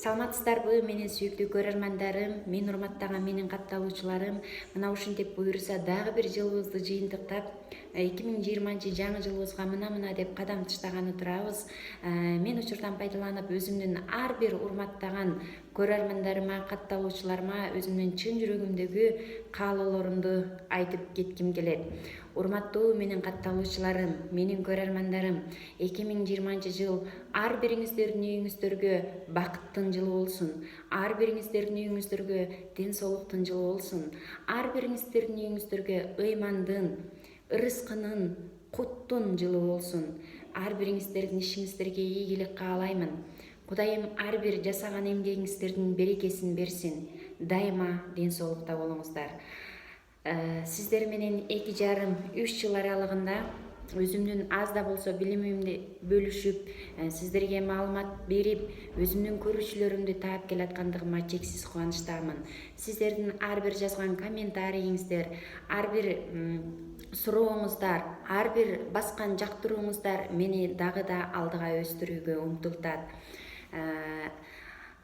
Саламатсыздарбы менин сүйүктүү көрөрмандарым, мен урматтаган менин катталуучуларым. Мына ушинтип буюрса дагы бир жылыбызды жыйынтыктап 2020 жаңы жылыбызга мына деп кадам таштаганы турабыз. Мен учурдан пайдаланып өзүмдүн ар бир урматтаган көрөрмандарыма, катталуучуларыма өзүмдүн чын жүрөгүмдөгү каалоолорумду айтып кетким келет. Урматтуу менин катталуучуларым, менин көрөрмандарым, 2020 жыл ар бириңиздердин үйүңүздөргө бакыттын жылы болсун. Ар бириңиздердин үйүңүздөргө ден соолуктун жылы болсун. Ар бириңиздердин үйүңүздөргө ыймандын, ырыскынын, куттун жылы болсун. Ар бириңиздердин ишиңиздерге ийгилик каалаймын. Кудайым ар бир жасаган эмгегиңиздердин берекесин берсин. Дайыма ден соолукта болуңуздар. Сиздер менен 2,5–3 жыл аралыгында өзүмдүн аз да болсо билимимди бөлүшүп, сиздерге маалымат берип, өзүмдүн көрүүчүлөрүмдү таап келаткандыгыма чексиз кубанычтамын. Сиздердин ар бир жазган комментарийиңиздер, ар бир сурооңуздар, ар бир баскан жактырууңуздар мени дагы да алдыга өстүрүүгө умтултат.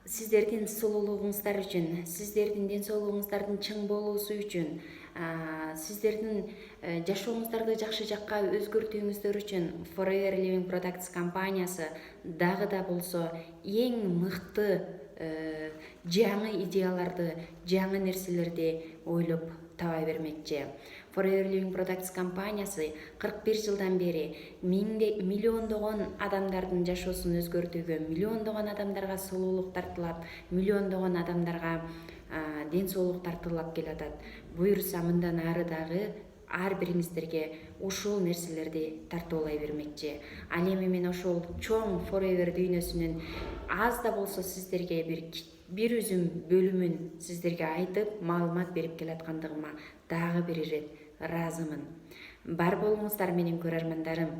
Сиздердин сулуулугуңуздар үчүн, сиздердин ден соолугуңуздардын чың болуусу үчүн, сиздердин жашооңуздарды жакшы жакка өзгөртүүңүздөр үчүн Forever Living Products компаниясы дагы да болсо эң мыкты жаңы идеяларды, жаңы нерселерди ойлоп таба бермекчи. Forever Living Products компаниясы 41 жылдан бери миллиондогон адамдардын жашоосун өзгөртүүгө, миллиондогон адамдарга сулуулук тартылап, миллиондогон адамдарга ден соолук тартылап келатат. Буюрса мындан ары дагы ар бириңиздерге ушул нерселерди тартуулай бермекчи. Ал эми мен ошол чоң Forever дүйнөсүнүн аз да болсо сиздерге бир үзүм бөлүмүн сиздерге айтып, маалымат берип келаткандыгыма дагы бир ирет ыраазымын. Бар болуңуздар менин көрөрмандарым.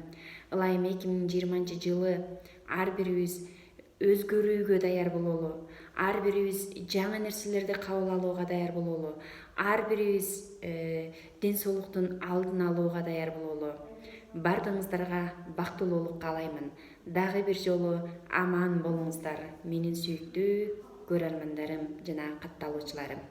Ылайым 2020 жылы ар бирибиз өзгөрүүгө даяр бололу, ар бирибиз жаңы нерселерди кабыл алууга даяр бололу, ар бирибиз ден соолуктун алдын алууга даяр бололу. Бардыгыңыздарга бактылуулук каалаймын. Дагы бир жолу аман болуңуздар, менин сүйүктүү көрөрмандарым жана катталуучуларым.